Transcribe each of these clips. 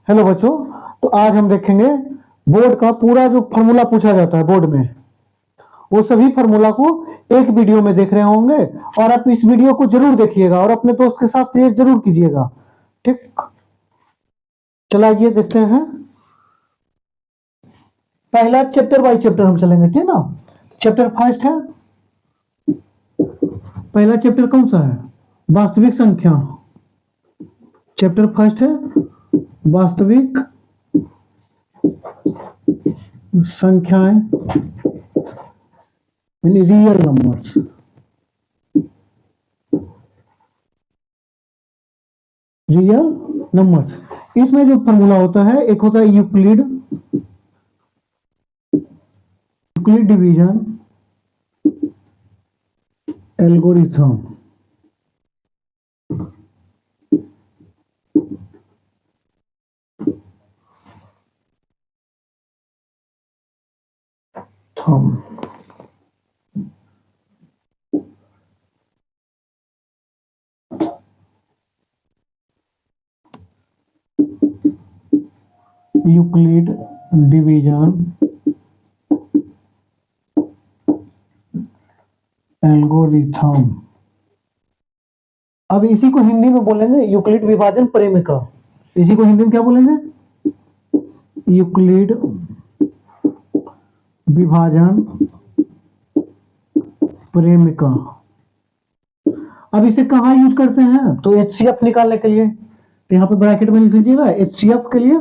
Hello बच्चों, तो आज हम देखेंगे बोर्ड का पूरा जो फार्मूला पूछा जाता है बोर्ड में, वो सभी फार्मूला को एक वीडियो में देख रहे होंगे। और आप इस वीडियो को जरूर देखिएगा और अपने दोस्त के साथ शेयर जरूर कीजिएगा। ठीक, चलाइए देखते हैं। पहला चैप्टर बाय चैप्टर हम चलेंगे, ठीक ना। चैप्टर फर्स्ट है, पहला चैप्टर कौन सा है? वास्तविक संख्या। चैप्टर फर्स्ट है वास्तविक संख्याएं, यानी रियल नंबर्स। रियल नंबर्स, इसमें जो फॉर्मूला होता है, एक होता है Euclid division algorithm. Euclid division algorithm. अब इसी को हिंदी में बोलेंगे यूक्लिड विभाजन प्रेमिका। इसी को हिंदी में क्या बोलेंगे? यूक्लिड विभाजन प्रेमिका। अब इसे कहाँ यूज करते हैं? तो HCF निकालने के लिए, तो यहाँ पे ब्रैकेट में लिख लीजिएगा, HCF के लिए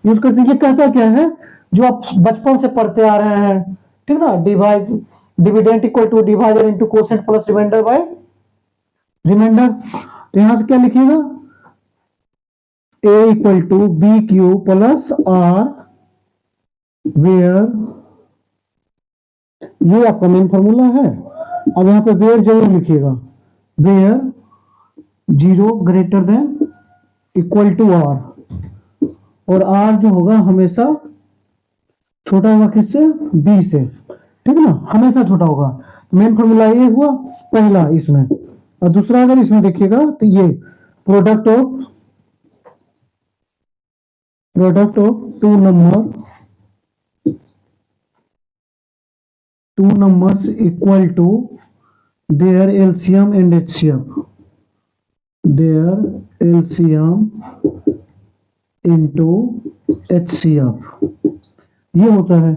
यूज करते हैं। ये कहता क्या है, जो आप बचपन से पढ़ते आ रहे हैं, ठीक ना। Dividend equal to divider into quotient plus remainder by remainder. तो यहां से क्या लिखिएगा? A equal to B Q plus R, where, ये आपका मेन फॉर्मूला है। अब यहां पे वेयर जरूर लिखिएगा, where 0 greater than equal to R, और आर जो होगा हमेशा छोटा होगा किससे? बी से, ठीक है ना, हमेशा छोटा होगा। मेन फॉर्मूला ये हुआ पहला इसमें। और दूसरा अगर इसमें देखिएगा तो ये product of two numbers equal to their LCM and HCF, their LCM into HCF, ये होता है।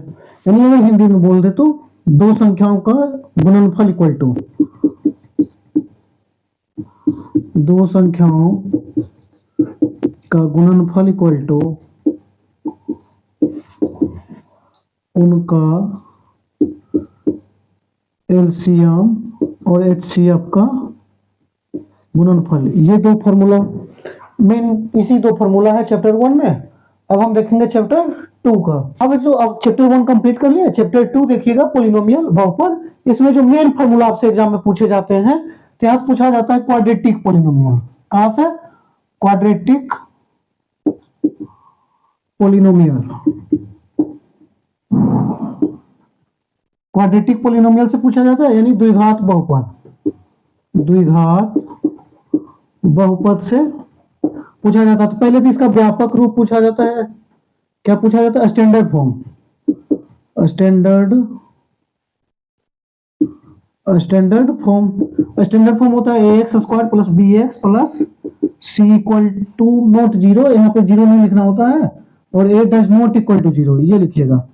यानी अगर हिंदी में बोल दे तो दो संख्याओं का गुणनफल इक्वल टू, दो संख्याओं का गुणनफल इक्वल टू उनका एलसीएम और एचसीएफ का गुणनफल। ये दो फॉर्मूला मेन, इसी दो फॉर्मूला है चैप्टर 1 में। अब हम देखेंगे चैप्टर 2 का। अब चैप्टर 1 कंप्लीट कर लिया, चैप्टर 2 देखिएगा, पॉलिनोमियल बहुपद। इसमें जो मेन फॉर्मूला आपसे एग्जाम में पूछे जाते हैं, तो यहां पूछा जाता है क्वाड्रेटिक पॉलिनोमियल। कहां से? Quadratic polynomial. क्वाड्रेटिक पॉलिनोमियल से पूछा जाता है, यानी द्विघात बहुपद। द्विघात बहुपद से पूछा जाता है। तो पहले तो इसका व्यापक रूप पूछा जाता है। क्या पूछा जाता है? Standard form. स्टैंडर्ड फॉर्म होता है ax square plus bx plus c equal to not 0। यहाँ पे 0 नहीं लिखना होता है, और a does not equal to 0, ये लिखिएगा,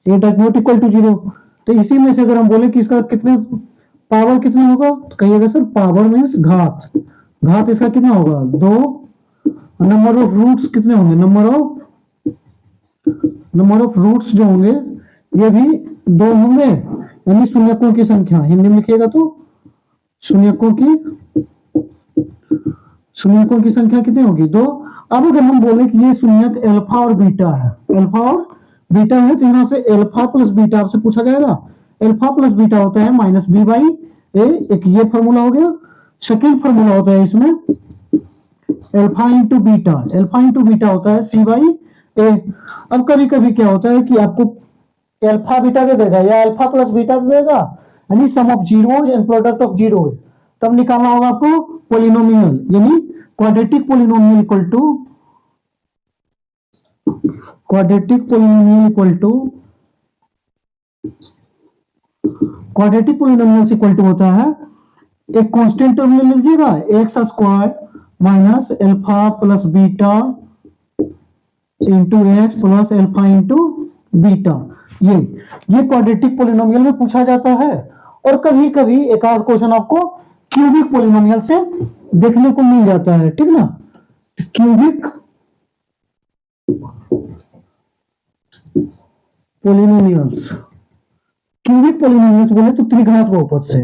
a does not equal to 0। तो इसी में से अगर हम बोले कि इसका कितने पावर कितना होगा, तो कहिएगा सर पावर मीन्स घात इसका कितना होगा? 2। नंबर ऑफ रूट्स कितने होंगे? नंबर ऑफ रूट्स जो होंगे ये भी 2 होंगे, यानी शून्यकों की संख्या। हिंदी में लिखिएगा तो शून्यकों की संख्या कितनी होगी? 2। अब अगर हम बोले कि ये शून्यक अल्फा और बीटा है, तो यहां से अल्फा प्लस बीटा आपसे पूछा जाएगा। अल्फा प्लस बीटा होता है माइनस बी बाई ए, एक ये फॉर्मूला हो गया। सेकेंड फॉर्मूला होता है इसमें अल्फा इंटू बीटा होता है सी बाई ए। अब कभी कभी क्या होता है कि आपको अल्फा बीटा दे देगा या अल्फा प्लस बीटा दे देगा, यानी sum of zeros and product of zeros. तब निकालना होगा आपको पॉलिनोमियल, यानी quadratic polynomial equal to quadratic polynomial equal to quadratic polynomial equal to होता है, एक कांस्टेंट टर्म ले लीजिएगा x square minus alpha plus beta into x plus alpha into beta. ये क्वाड्रेटिक पोलिनोमियल में पूछा जाता है। और कभी कभी एक आध क्वेश्चन आपको क्यूबिक पोलिनोमियल से देखने को मिल जाता है, ठीक ना। क्यूबिक पोलिनोमियल्स, क्यूबिक पोलिनोमियल्स बोले तो त्रिघात बहुपद से।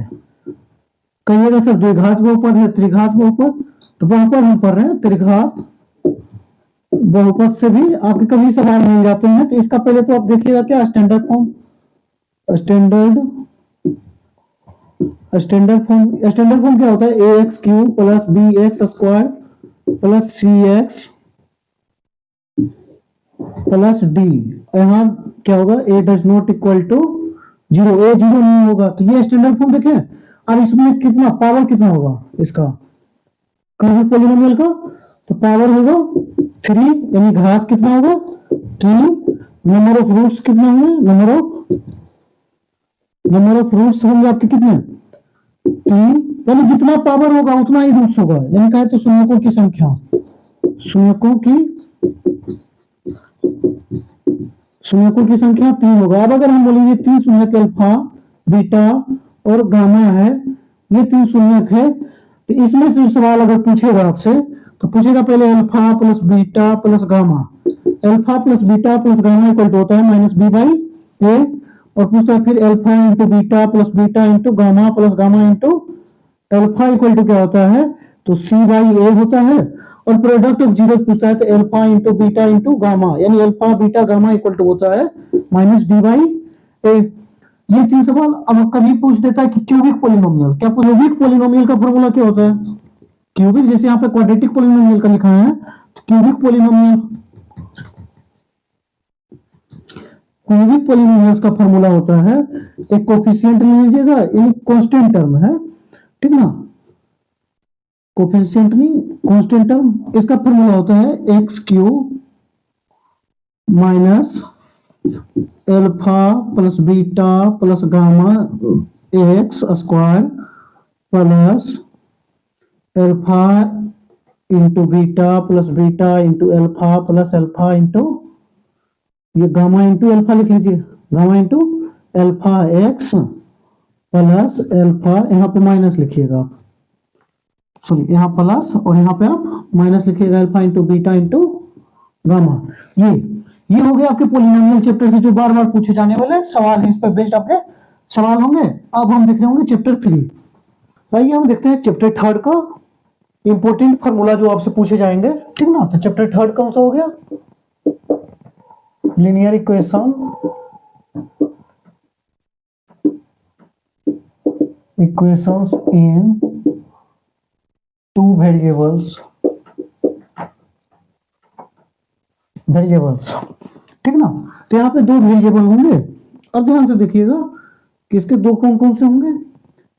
कहिएगा सर द्विघात बहुपद है, त्रिघात बहुपद, तो वहां पर हम पढ़ रहे हैं त्रिघात बहुपद से भी आपके कभी सवाल मिल जाते हैं। तो इसका पहले तो आप देखिएगा क्या स्टैंडर्ड फॉर्म, स्टैंडर्ड फॉर्म क्या होता है, a x cube plus b x square plus c x plus d. यहाँ क्या होगा, a does not equal to zero, a zero नहीं होगा। तो ये स्टैंडर्ड फॉर्म देखें। अब इसमें कितना पावर कितना होगा इसका क्यूबिक पोलिनोमियल का, तो पावर होगा 3, यानी घात कितना होगा 3। नंबर ऑफ रूट्स कितना होंगे, नंबर ऑफ रूट्स होंगे आपके कितने 3, यानी जितना पावर होगा उतना ही रूट्स होगा। यानी कहे तो शून्यकों की संख्या, शून्यकों की संख्या 3 होगा। अब अगर हम बोलेंगे 3 शून्यक अल्फा बीटा और गामा है, ये 3 शून्यक है, तो इसमें से सवाल अगर पूछेगा आपसे तो पूछेगा पहले alpha plus beta plus gamma. Alpha plus beta plus gamma equal to होता है माइनस बी बाई ए, और पूछता है फिर alpha into beta plus beta into gamma plus gamma into alpha equal to क्या होता है, तो सी बाई ए होता है। और प्रोडक्ट ऑफ जीरो पूछता है तो alpha into beta into gamma, यानी alpha beta gamma equal to होता है माइनस डी बाई ए। ये 3 सवाल। अब कभी पूछ देता है कि क्यूबिक पोलिनोमियल, क्या क्यूबिक पोलिनोमियल का फॉर्मूला क्या होता है, क्यूबिक जैसे यहाँ पे क्वाड्रेटिक पोलिनोमियल का लिखा है, तो क्यूबिक पोलिनोमियल्स का फॉर्मूला होता है, एक कोफिशिएंट ले लीजिएगा, यानी कांस्टेंट टर्म है, ठीक ना, कोफिशिएंट नहीं कांस्टेंट टर्म। इसका फॉर्मूला होता है x cube minus alpha plus beta plus gamma x square plus alpha into beta into alpha plus alpha into ये गामा इंटू अल्फा लिख लीजिए, gamma into alpha x plus alpha, यहाँ पे minus लिखिएगा आप, सॉरी यहाँ प्लस और यहाँ पे आप माइनस लिखिएगा, alpha into beta into gamma. ये हो गया आपके पोलिनोमियल चैप्टर से जो बार बार पूछे जाने वाले सवाल हैं, इस पर बेस्ड आपके सवाल होंगे। अब हम देख रहे होंगे चैप्टर 3। आइए हम देखते हैं चैप्टर 3 का इंपॉर्टेंट फार्मूला जो आपसे पूछे जाएंगे, ठीक ना। तो चैप्टर 3 कौन सा हो गया, लीनियर इक्वेशंस इन 2 वेरिएबल्स, ठीक ना। तो यहाँ पे 2 वेरिएबल होंगे। अब ध्यान से देखिएगा कि इसके 2 कौन कौन से होंगे।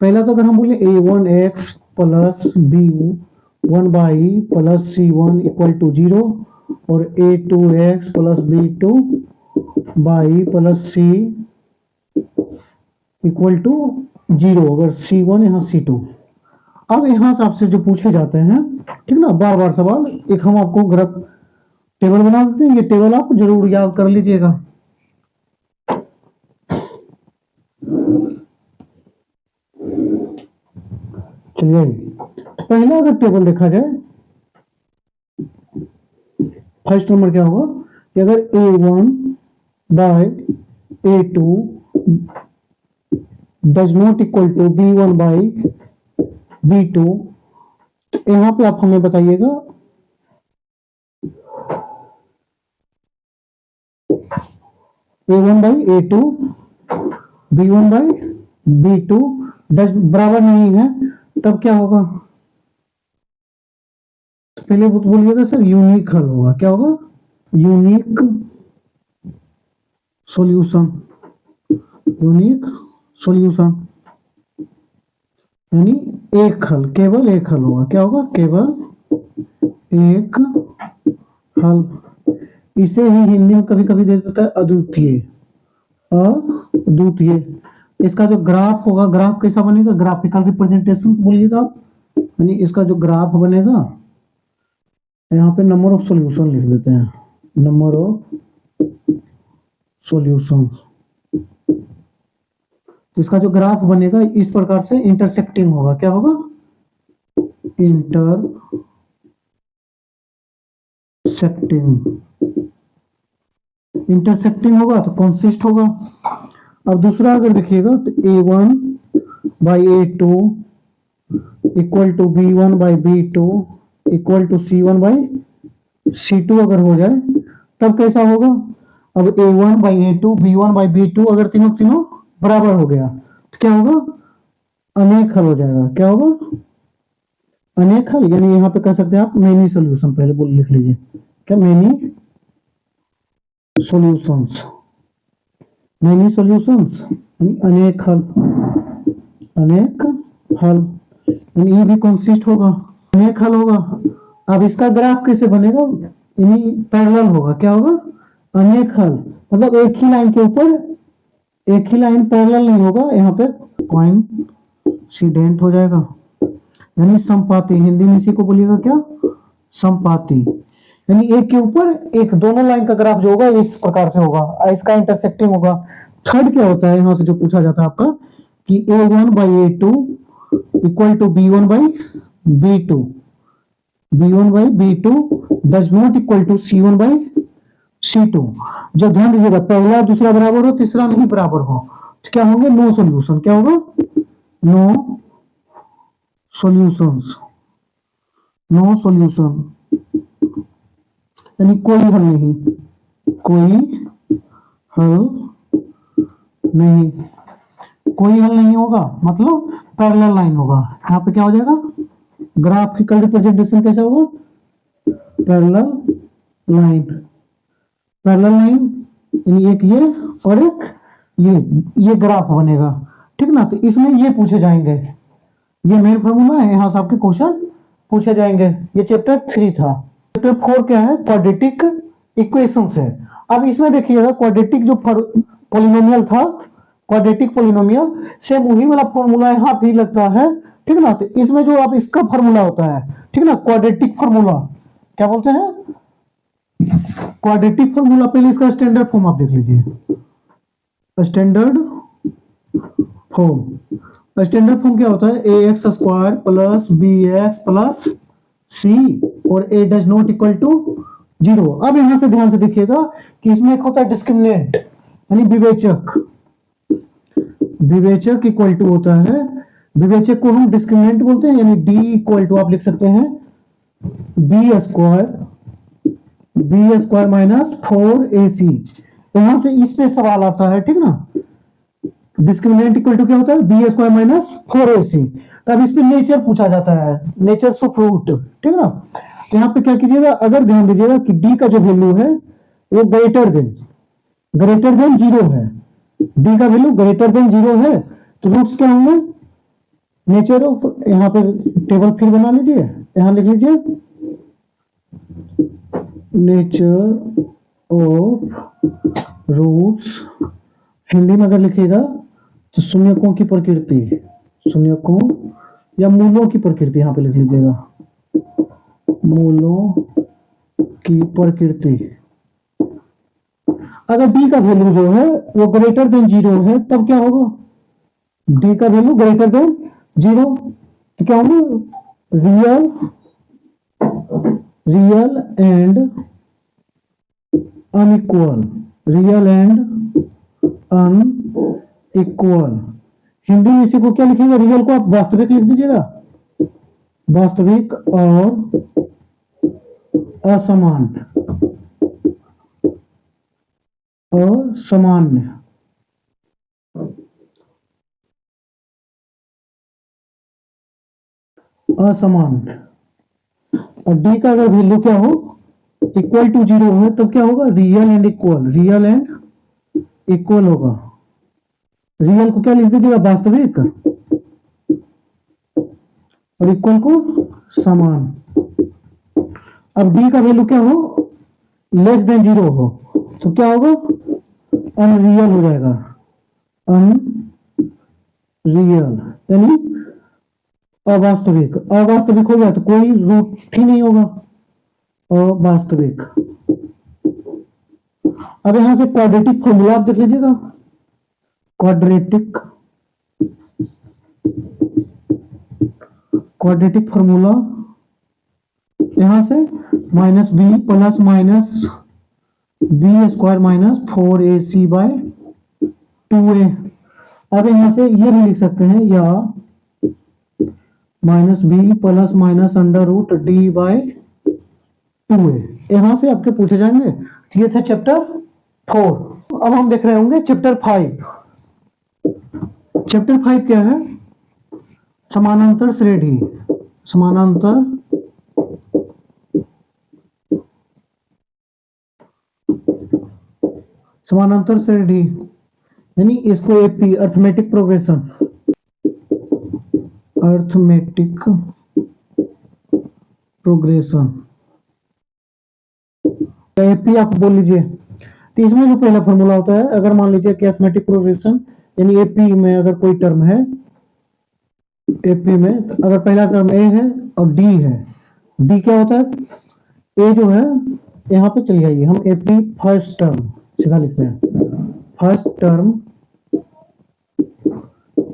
पहला तो अगर हम बोले a1x plus b1 y plus c1 equal to 0 और a2x plus b2 y plus c equal to 0, अगर c1 यहाँ c2। अब यहाँ से आपसे जो पूछे जाते हैं, ठीक ना, बार बार सवाल, एक हम आपको ग्राफ टेबल बना देते हैं, ये टेबल आप जरूर याद कर लीजिएगा। चलिए पहले अगर टेबल देखा जाए, फर्स्ट नंबर क्या होगा कि अगर a1 by a2 does not equal to b1 by b2, तो यहां पे आप हमें बताइएगा a1 by a2 b1 by b2 does बराबर नहीं है, तब क्या होगा, पहले वो बोलिएगा सर यूनिक हल होगा। क्या होगा, यूनिक सॉल्यूशन, यानी एक हल, केवल एक हल होगा। क्या होगा, केवल एक हल। इसे ही हिंदी में कभी कभी दे देता है अद्वितीय। अद्वितीय। इसका जो ग्राफ होगा, ग्राफ कैसा बनेगा, ग्राफिकल रिप्रेजेंटेशन बोलिएगा आप, यानी इसका जो ग्राफ बनेगा, यहाँ पे नंबर ऑफ सॉल्यूशन लिख देते हैं, नंबर ऑफ सॉल्यूशन। इसका जो ग्राफ बनेगा इस प्रकार से इंटरसेक्टिंग होगा, क्या होगा, इंटरसेक्टिंग होगा तो कंसिस्ट होगा। अब दूसरा अगर देखिएगा तो A1 by A2 equal to B1 by B2 equal to C1 by C2 अगर हो जाए तब कैसा होगा। अब A1 by A2 B1 by B2 अगर तीनों तीनों बराबर हो गया तो क्या होगा, अनेक हल हो जाएगा। क्या होगा, अनेक हल, यानी यहाँ पे कह सकते हैं आप मेनी सॉल्यूशन, पहले बोल लिख लीजिए, क्या, मेनी सॉल्यूशंस, मेनी सॉल्यूशंस अनेक हल, अनेक हल, यानी ये भी कंसिस्ट होगा, अनेक हल होगा। अब इसका ग्राफ कैसे बनेगा, यानी पैरेलल होगा, क्या होगा, अनेक हल, मतलब एक ही लाइन के ऊपर एक ही लाइन पैरेलल नहीं होगा, यहाँ पे कोइंसिडेंट हो जाएगा, यानी समपाती, हिंदी में इसी को बोलिएगा क्या, समपाती, यानी एक के ऊपर एक दोनों लाइन का ग्राफ जो होगा इस प्रकार से होगा, इसका इंटरसेक्टिंग होगा। थर्ड क्या होता है, यहां से जो पूछा जाता है आपका कि A1 by A2 equal to B1 by B2, B1 by B2 does not equal to C1 by C2। जब ध्यान दीजिएगा पहला दूसरा बराबर हो, तीसरा नहीं बराबर हो, तो क्या होंगे, नो सॉल्यूशन, क्या होगा, नो सॉल्यूशंस, नो सॉल्यूशन, यानी कोई हल नहीं, कोई हल नहीं, कोई हल नहीं होगा, मतलब पैरेलल लाइन होगा। यहाँ पे क्या हो जाएगा, ग्राफिकल रिप्रेजेंटेशन कैसा होगा, पैरेलल लाइन, पैरेलल लाइन, यानी एक ये और एक ये ग्राफ बनेगा, ठीक ना। तो इसमें ये पूछे जाएंगे, ये मेन फॉर्मूला है, यहाँ से आपके क्वेश्चन पूछे जाएंगे। ये चैप्टर 3 था। चैप्टर 4 क्या है, क्वाड्रेटिक इक्वेशंस है। अब इसमें देखिएगा क्वाड्रेटिक जो पॉलिनोमियल था, क्वाड्रेटिक पॉलिनोमियल, सेम वही वाला फॉर्मूला यहाँ भी लगता है, ठीक ना। तो इसमें जो आप इसका फॉर्मूला होता है, ठीक ना, क्वाड्रेटिक फॉर्मूला क्या बोलते हैं, क्वाड्रेटिक फॉर्मूला। पहले इसका स्टैंडर्ड फॉर्म आप देख लीजिए, स्टैंडर्ड फॉर्म, स्टैंडर्ड फॉर्म क्या होता है, ax square plus bx plus c और a does not equal to 0। अब यहां से ध्यान से देखिएगा कि इसमें एक होता है डिस्क्रिमिनेंट, यानी विवेचक, विवेचक इक्वल टू होता है, विवेचक को हम डिस्क्रिमिनेंट बोलते हैं, यानी d इक्वल टू आप लिख सकते हैं बी स्क्वायर माइनस 4ac। यहां से इस पे सवाल आता है, ठीक ना, डिस्क्रिमिनेंट इक्वल टू क्या होता है, बी स्क्वायर माइनस 4ac। तब इस पे नेचर पूछा जाता है, नेचर ऑफ रूट, ठीक ना। तो यहाँ पे क्या कीजिएगा, अगर ध्यान दीजिएगा कि डी का जो वैल्यू है वो ग्रेटर देन 0 है, डी का वैल्यू ग्रेटर देन 0 है, तो रूट्स क्या होंगे, नेचर ऑफ, यहाँ पे टेबल फिर बना लीजिए, यहाँ लिख लीजिए नेचर ऑफ रूट्स, हिंदी में अगर लिखिएगा तो शून्यकों की प्रकृति, शून्यकों या मूलों की प्रकृति, यहाँ पे लिख लीजिएगा मूलों की प्रकृति। अगर डी का वैल्यू जो है वो ग्रेटर देन 0 है तब क्या होगा, डी का वैल्यू ग्रेटर देन 0 तो क्या होगा, real and unequal, real and unequal. Hindi में इसी को क्या लिखेंगे, रियल को आप वास्तविक लिख दीजिएगा, वास्तविक और असमान, असामान्य, असामान्य। और डी का अगर वैल्यू क्या हो, इक्वल टू 0 है तो क्या होगा, real and equal, real and equal होगा। रियल को क्या लिख दीजिएगा, वास्तविक, और इक्वल को समान। अब डी का वैल्यू क्या हो, लेस देन जीरो हो तो क्या होगा, अनरियल हो जाएगा, अनरियल यानी अवास्तविक। अवास्तविक हो गया तो कोई रूट ही नहीं होगा, अवास्तविक। अब यहां से क्वाड्रेटिक फॉर्मूला आप देख लीजिएगा, क्वाड्रेटिक क्वाड्रेटिक फॉर्मूला यहां से minus B plus minus B square minus 4ac by 2a। अब यहां से ये भी लिख सकते हैं, या minus B plus minus under root D by 2a। यहां से आपके पूछे जाएंगे। ये था चैप्टर 4। अब हम देख रहे होंगे चैप्टर 5। चैप्टर 5 क्या है, समानांतर श्रेणी। समानांतर समानांतर श्रेणी यानी इसको AP arithmetic progression, arithmetic progression AP आप बोल लीजिए। तो इसमें जो पहला फॉर्मूला होता है, अगर मान लीजिए कि अर्थमेटिक प्रोग्रेशन यानी एपी में अगर कोई टर्म है, एपी में तो अगर पहला टर्म ए है और डी है, डी क्या होता है, ए जो है यहाँ पे चलिए आइए हम एपी फर्स्ट टर्म सीधा लिखते हैं। फर्स्ट टर्म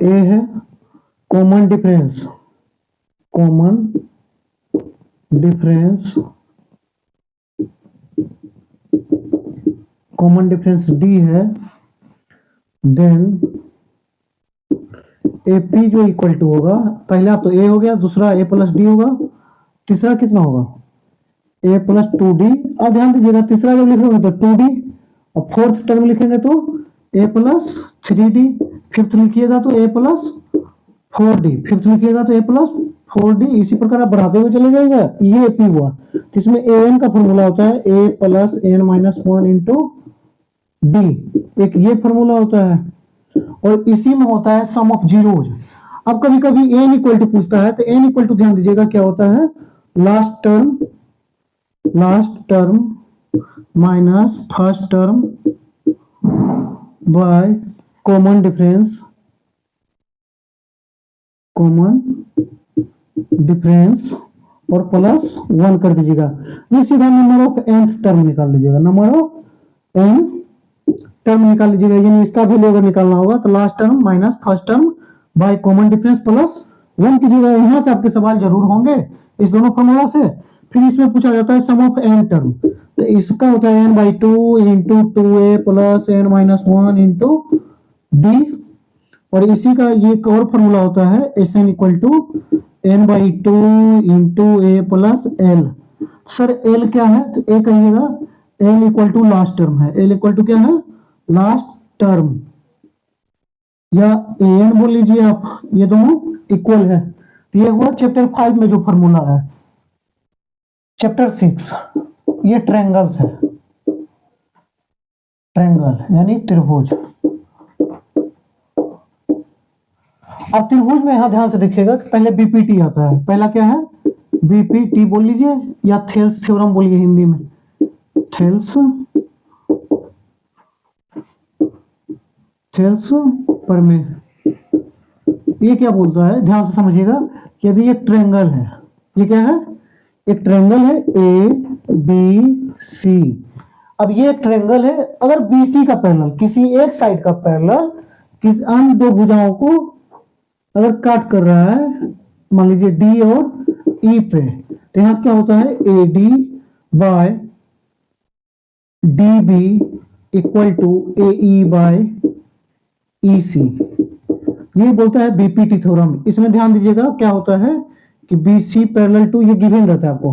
ए है, common difference, common difference, common difference D है, देन एपी जो इक्वल टू होगा, पहला तो ए हो गया, दूसरा ए प्लस डी होगा, तीसरा कितना होगा ए प्लस 2d। अब ध्यान दीजिएगा तीसरा जब लिखेंगे तो 2d, और फोर्थ टर्म लिखेंगे तो ए प्लस 3d, फिफ्थ लिखिएगा तो ए प्लस 4d, फिफ्थ लिखिएगा तो ए प्लस 4d। इसी प्रकार आप बढ़ाते हुए चले जाएगा। ये एपी हुआ, तो इसमें एन का फॉर्मूला होता है a plus n minus 1 into d, एक ये फॉर्मूला होता है। और इसी में होता है सम ऑफ जीरोज। अब कभी कभी एन इक्वल टू पूछता है, तो एन इक्वल टू ध्यान दीजिएगा क्या होता है, last term minus first term by common difference, common difference और प्लस 1 कर दीजिएगा। ये सीधा नंबर ऑफ nth टर्म निकाल लीजिएगा, नंबर ऑफ n टर्म निकाल लीजिएगा। यानी इसका वैल्यू अगर निकालना होगा तो last term minus first term by common difference plus 1 कीजिएगा। यहां से आपके सवाल जरूर होंगे इस दोनों फॉर्मूला से। फिर इसमें पूछा जाता है सम ऑफ n टर्म, तो इसका होता है n by 2 into 2a plus n minus 1 into D. और इसी का ये एक और फॉर्मूला होता है S N equal to n by 2 into A plus L. Sir L क्या है, तो ए कहिएगा, L equal to last term है, एल इक्वल टू क्या है, लास्ट टर्म, या एन बोल लीजिए आप, ये दोनों इक्वल है। तो ये हुआ चैप्टर 5 में जो फॉर्मूला है। चैप्टर 6 ये ट्रायंगल्स है, ट्रायंगल यानी त्रिभुज। अब त्रिभुज में यहां ध्यान से देखिएगा कि पहले बीपीटी आता है। पहला क्या है, बीपीटी बोल लीजिए या थेल्स थ्योरम बोलिए हिंदी में, थेल्स प्रमेय। ये क्या बोलता है, ध्यान से समझिएगा। यदि एक ट्रायंगल है, ये क्या है, एक ट्रायंगल है ए बी सी। अब ये एक ट्रायंगल है, अगर बीसी का पैरेलल, किसी एक साइड का पैरेलल किसी अन्य दो भुजाओं को अगर काट कर रहा है, मान लीजिए डी और ई पे, तो यहां से क्या होता है A D by D B equal to A E by E C. ये बोलता है बीपीटी थ्योरम। इसमें ध्यान दीजिएगा क्या होता है कि बी सी पैरेलल टू, ये गिवन रहता है आपको,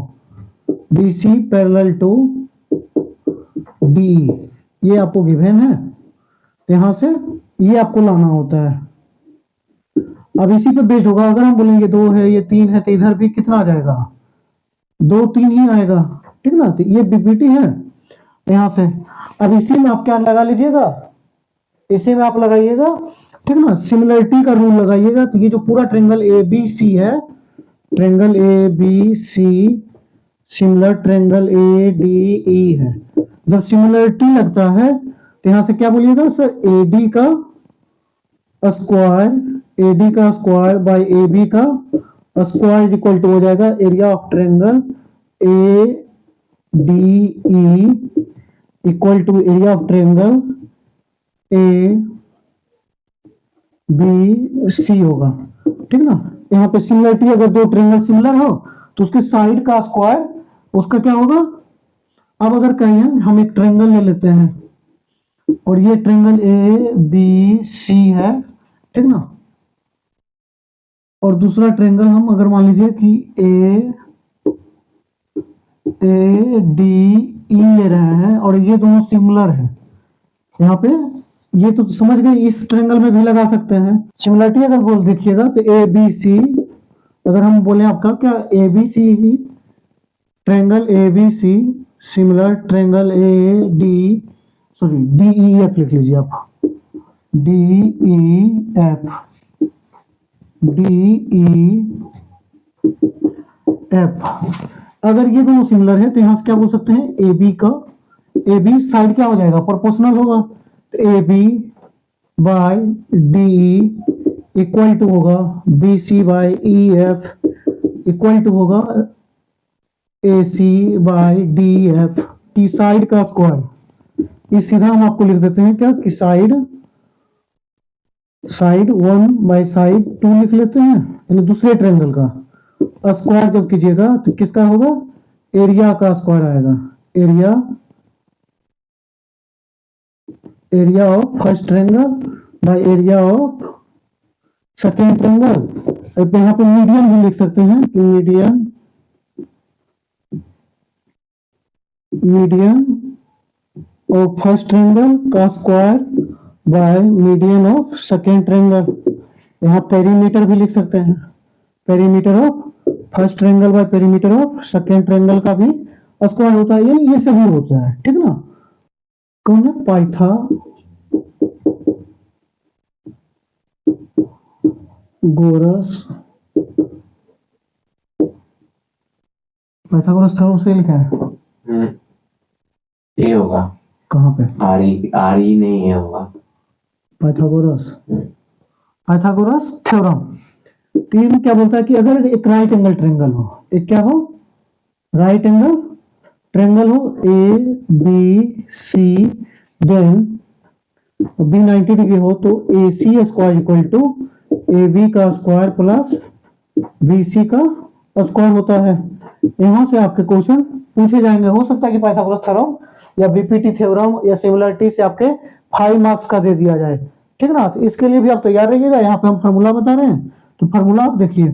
B C parallel to D, ये आपको गिवन है। यहां से ये आपको लाना होता है। अब इसी पे बेस्ड होगा, अगर हम बोलेंगे 2 है, ये 3 है, तो इधर भी कितना आ जाएगा, 2 3 ही आएगा, ठीक ना। तो ये बीपीटी है यहां से। अब इसी में आप क्या लगा लीजिएगा, इसी में आप लगाइएगा, ठीक ना, सिमिलरिटी का रूल लगाइएगा। तो ये जो पूरा ट्रायंगल ए बी सी है, triangle A B C similar triangle A D E है। जब सिमिलरिटी लगता है तो यहां से क्या बोलिएगा सर, एडी का स्क्वायर, एडी का स्क्वायर बाय ए बी का स्क्वायर इक्वल टू हो जाएगा area of triangle A D E equal to area of triangle A B C होगा। ठीक ना, यहाँ पे सिमिलरिटी, अगर दो ट्रायंगल सिमिलर हो तो उसके साइड का स्क्वायर उसका क्या होगा। अब अगर कहें हम एक ट्रायंगल ले लेते हैं और ये ट्रायंगल ए बी सी है, ठीक ना, और दूसरा ट्रायंगल हम अगर मान लीजिए कि ए डी ई ले रहे हैं और ये दोनों सिमिलर है, यहाँ पे ये तो समझ गए, इस ट्रायंगल में भी लगा सकते हैं। सिमिलरिटी अगर बोल देखिएगा तो ए बी सी, अगर हम बोले आपका क्या A B C, triangle A B C similar triangle A D, sorry D E F लिख लीजिए आप, D E F, D E F. अगर ये दोनों सिमिलर है तो यहां से क्या बोल सकते हैं, ए बी का, ए बी साइड क्या हो जाएगा, प्रोपोर्शनल होगा, तो A B by D E equal to होगा B C by E F equal to होगा A C by D F की साइड का स्क्वायर। इस सीधा हम आपको लिख देते हैं क्या कि साइड, साइड 1 बाय साइड 2 लिख लेते हैं, यानी दूसरे ट्रायंगल का स्क्वायर जब कीजिएगा तो किसका होगा, एरिया का स्क्वायर आएगा, area, area of first triangle by area of second triangle. यहाँ पे मीडियन भी लिख सकते हैं कि median, median of first triangle का square by median of second triangle. यहाँ पेरीमीटर भी लिख सकते हैं, perimeter of first triangle by perimeter of second triangle का भी स्क्वायर होता है, ये सभी होता है। ठीक ना, कौन है, पाइथागोरस, पाइथागोरस थ्योरम से लिखा है, ये होगा कहाँ पे, आर ई नहीं है होगा, पाइथागोरस, पाइथागोरस थ्योरम। तीन क्या बोलता है कि अगर एक राइट एंगल ट्रायंगल हो, एक क्या हो, राइट एंगल ट्रायंगल हो, A B C, then B 90 degree हो तो A C square equal to A B का स्क्वायर प्लस बी सी का स्क्वायर होता है। यहां से आपके क्वेश्चन पूछे जाएंगे, हो सकता है कि पाइथागोरस थ्योरम या बीपीटी थ्योरम या सिमिलरिटी से आपके 5 मार्क्स का दे दिया जाए। ठीक ना, तो इसके लिए भी आप तैयार रहिएगा। यहाँ पे हम फार्मूला बता रहे हैं, तो फार्मूला आप देखिए।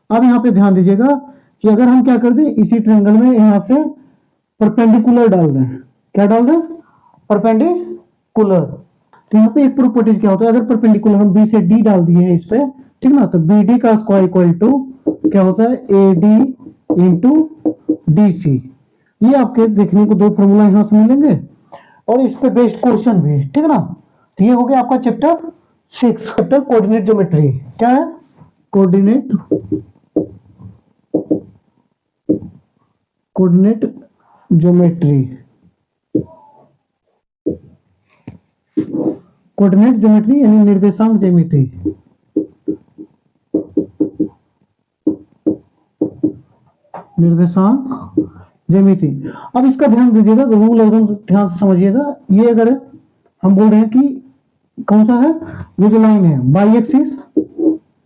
अब यहाँ पे ध्यान दीजिएगा कि अगर हम क्या कर दें, इसी ट्रायंगल में यहाँ से परपेंडिकुलर डाल दें, क्या डाल दें, परपेंडिकुलर, तो यहाँ पे एक प्रॉपर्टीज क्या होता है, अगर परपेंडिकुलर हम बी से डी डाल दिए हैं इस पे, ठीक ना, तो बी डी का स्क्वायर इक्वल टू क्या होता है, A D into D C. ये आपके देखने को दो फॉर्मूला यहाँ से मिलेंगे और इस पे बेस्ड क्वेश्चन भी। ठीक ना, तो ये हो गया आपका चैप्टर 6, चैप्टर कोऑर्डिनेट ज्योमेट्री। क्या है, coordinate, coordinate geometry, coordinate geometry यानी निर्देशांक ज्यामिति। निर्देशांक ज्यामिति। अब इसका ध्यान दीजिएगा, रूल एकदम ध्यान से समझिएगा। ये अगर हम बोल रहे हैं कि कौन सा है, ये जो लाइन है बाई एक्सिस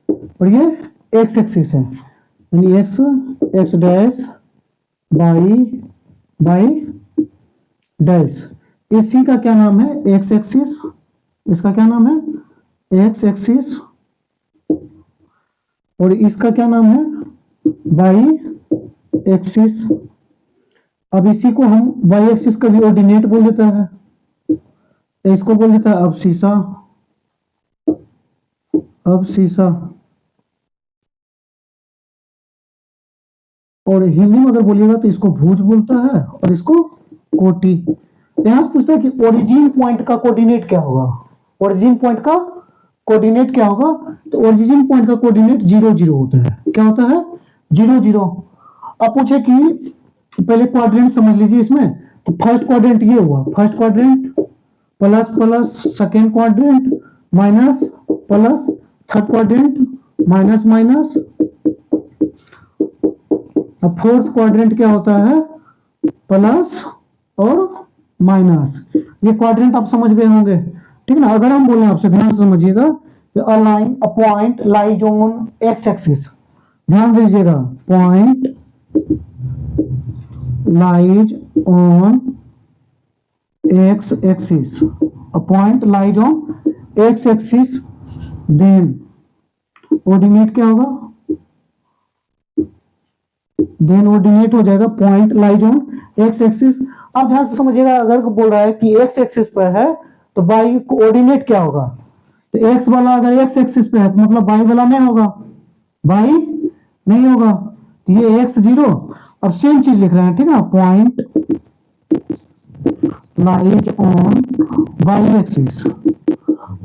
और ये एक्स एक्सिस है, यानी x x dash by dash. इसी का क्या नाम है, एक्स एक्सिस, इसका क्या नाम है, एक्स एक्सिस, और इसका क्या नाम है, बाई एक्सिस। अब इसी को हम बाई एक्सिस का भी ऑर्डिनेट बोल देता है, इसको बोल देता है अबसीसा, अबसीसा। और हिंदी में अगर बोलिएगा तो इसको भुज बोलता है और इसको कोटि। यहां से पूछता है कि ओरिजिन पॉइंट का कोऑर्डिनेट क्या होगा, ओरिजिन पॉइंट का कोऑर्डिनेट क्या होगा, तो ओरिजिन पॉइंट का कोऑर्डिनेट 0 0 होता है। क्या होता है, 0 0। अब पूछे कि पहले क्वाड्रेंट समझ लीजिए इसमें। तो फर्स्ट क्वाड्रेंट ये हुआ, first quadrant plus plus second quadrant minus plus third quadrant minus minus. अब फोर्थ क्वाड्रेंट क्या होता है, प्लस और माइनस। ये क्वाड्रेंट आप समझ गए होंगे, ठीक ना। अगर हम बोले आपसे, ध्यान से समझिएगा, a line a point lies on X axis, ध्यान दीजिएगा, point lies on X axis, a point lies on X axis, then ordinate क्या होगा, देन ऑर्डिनेट हो जाएगा point lies on X axis. आप ध्यान से समझिएगा, अगर बोल रहा है कि एक्स एक्सिस पर है तो बाई कोऑर्डिनेट क्या होगा, तो एक्स वाला अगर एक्स एक्सिस पे है तो मतलब बाई वाला नहीं होगा, बाई नहीं होगा, तो ये एक्स जीरो। अब सेम चीज लिख रहे हैं, ठीक है, point lies on by axis.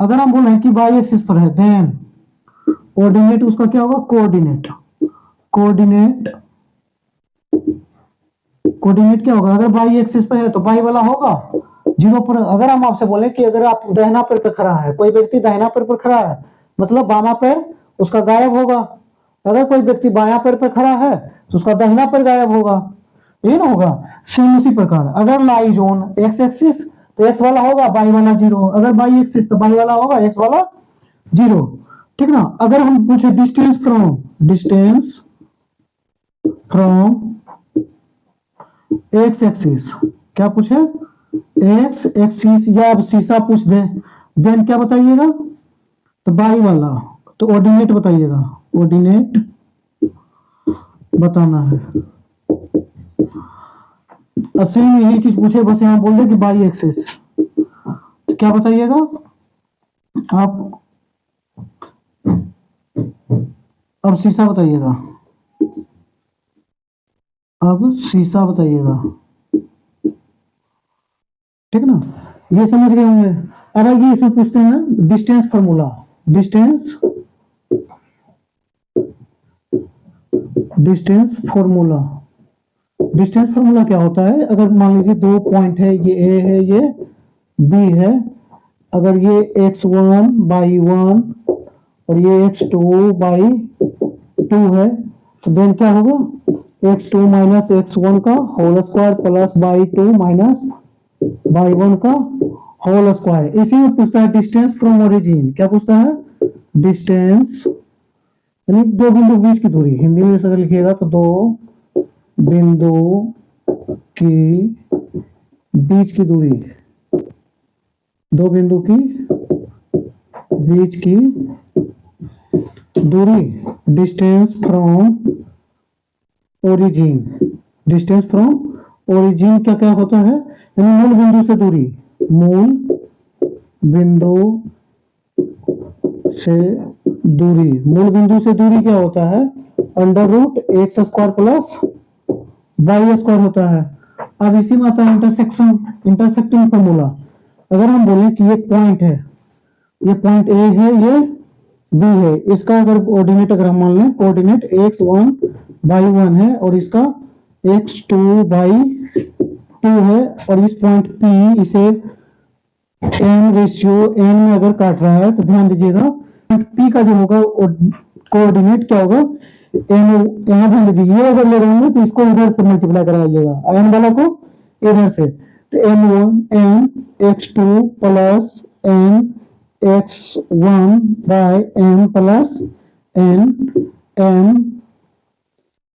अगर हम बोल रहे हैं कि बाई एक्सिस पर है, देन ऑर्डिनेट उसका क्या होगा, कोऑर्डिनेट, कोऑर्डिनेट, कोऑर्डिनेट क्या होगा, अगर बाई एक्सिस पे है तो बाई वाला होगा जीरो पर। अगर हम आपसे बोले कि अगर आप दाहिना पैर पे खड़ा है, कोई व्यक्ति दाहिना पैर पर खड़ा है, मतलब बामा पैर उसका गायब होगा। अगर कोई व्यक्ति बायां पैर पर खड़ा है तो उसका दाहिना पैर गायब होगा, ये ना होगा। सेम उसी प्रकार अगर लाइज ऑन एक्स एक्सिस तो एक्स वाला होगा, बाई वाला जीरो। अगर बाई एक्सिस तो बाई वाला होगा, एक्स वाला जीरो, ठीक ना। अगर हम पूछे distance from, distance from x axis, क्या पूछे, एक्स एक्सिस, या अब शीशा पूछ दे, देन क्या बताइएगा, तो बाई वाला, तो ऑर्डिनेट बताइएगा, ऑर्डिनेट बताना है। सेम यही चीज पूछे, बस यहां बोल दे कि बाई एक्सिस, तो क्या बताइएगा आप, अब शीशा बताइएगा, अब शीशा बताइएगा, ठीक ना। ये समझ गए होंगे। अब आइए इसमें पूछते हैं distance formula, distance, distance formula. Distance formula क्या होता है, अगर मान लीजिए दो पॉइंट है, ये ए है, ये बी है, अगर ये x1 बाई 1 और ये x2 बाई 2 है, तो देन क्या होगा, x2 माइनस x1 का whole square plus y 2 minus y 1 का होल स्क्वायर। इसी में पूछता है डिस्टेंस फ्रॉम ओरिजिन, क्या पूछता है, डिस्टेंस यानी दो बिंदु बीच की दूरी, हिंदी में अगर लिखिएगा तो दो बिंदु की बीच की दूरी, दो बिंदु की बीच की दूरी, distance from origin, distance from origin क्या क्या होता है, यानी मूल बिंदु से दूरी, मूल बिंदु से दूरी, मूल बिंदु से दूरी क्या होता है, under root X square plus Y square होता है। अब इसी में आता है इंटरसेक्शन, इंटरसेक्टिंग फॉर्मूला। अगर हम बोले कि ये पॉइंट है, ये पॉइंट ए है, ये बी है, इसका अगर कोऑर्डिनेट अगर हम मान लें, कोऑर्डिनेट x1 बाई 1 है और इसका x2 बाई 2 है, और इस पॉइंट P इसे n रेशियो n में अगर काट रहा है, तो ध्यान दीजिएगा P का जो होगा कोऑर्डिनेट क्या होगा, n, यहाँ ध्यान दीजिए, ये अगर ले रहे हैं तो इसको इधर से मल्टीप्लाई कराइएगा, n वाला को इधर से, तो n x2 plus n x1 by n plus n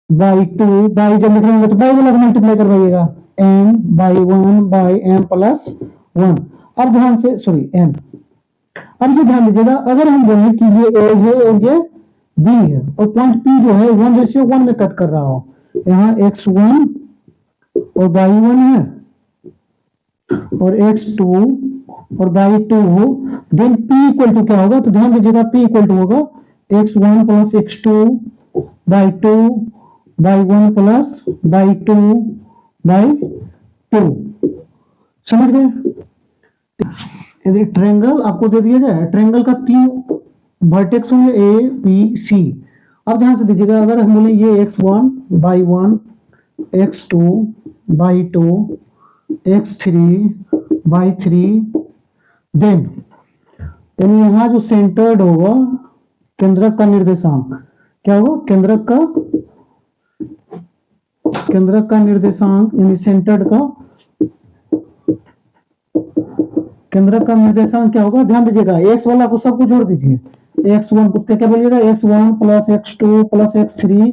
by 2, by जब लिख रहे तो बाई वाला मल्टीप्लाई करवाइएगा, n by 1 by m plus 1। अब ध्यान से, सॉरी n, अब ये ध्यान दीजिएगा, अगर हम बोले कि ये a है और ये b है, और पॉइंट P जो है 1:1 में कट कर रहा हो, यहाँ x1 और बाई 1 है और x2 और बाई 2 हो, देन P इक्वल टू क्या होगा, तो ध्यान दीजिएगा P इक्वल टू होगा x1 plus x2 by 2 by 1 plus y 2 by 2। समझ गए। यदि ट्रायंगल आपको दे दिया जाए, ट्रायंगल का 3 वर्टेक्स होंगे A B C। अब ध्यान से दीजिएगा, अगर हम बोले ये x1 by 1 x2 by 2 x3 by 3 then यानी यहाँ जो सेंटर्ड होगा केंद्रक का निर्देशांक क्या होगा, केंद्रक का निर्देशांक यानी सेंटर्ड का केंद्रक का निर्देशांक क्या होगा, ध्यान दीजिएगा x वाला को सबको जोड़ दीजिए, x1 को क्या बोलिएगा, x1 plus x2 plus x3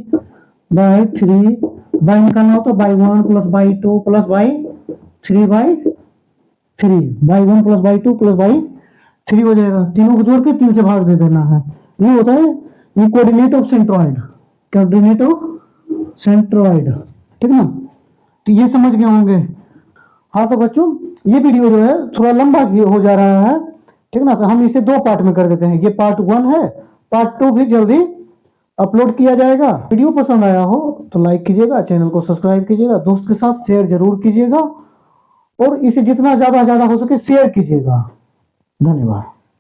by 3 by निकालना हो तो by 1 plus y 2 plus by 3 by 3 by 1 plus y 2 plus by 3 हो जाएगा। तीनों को जोड़ के 3 से भाग दे देना है। ये होता है ये coordinate of centroid, coordinate of centroid, ठीक ना। तो ये समझ गए होंगे। हाँ तो बच्चों ये वीडियो जो है थोड़ा लंबा हो जा रहा है, ठीक ना, तो हम इसे 2 पार्ट में कर देते हैं। ये पार्ट 1 है, पार्ट 2 भी जल्दी अपलोड किया जाएगा। वीडियो पसंद आया हो तो लाइक कीजिएगा, चैनल को सब्सक्राइब कीजिएगा, दोस्त के साथ शेयर जरूर कीजिएगा और इसे जितना ज्यादा हो सके शेयर कीजिएगा। धन्यवाद।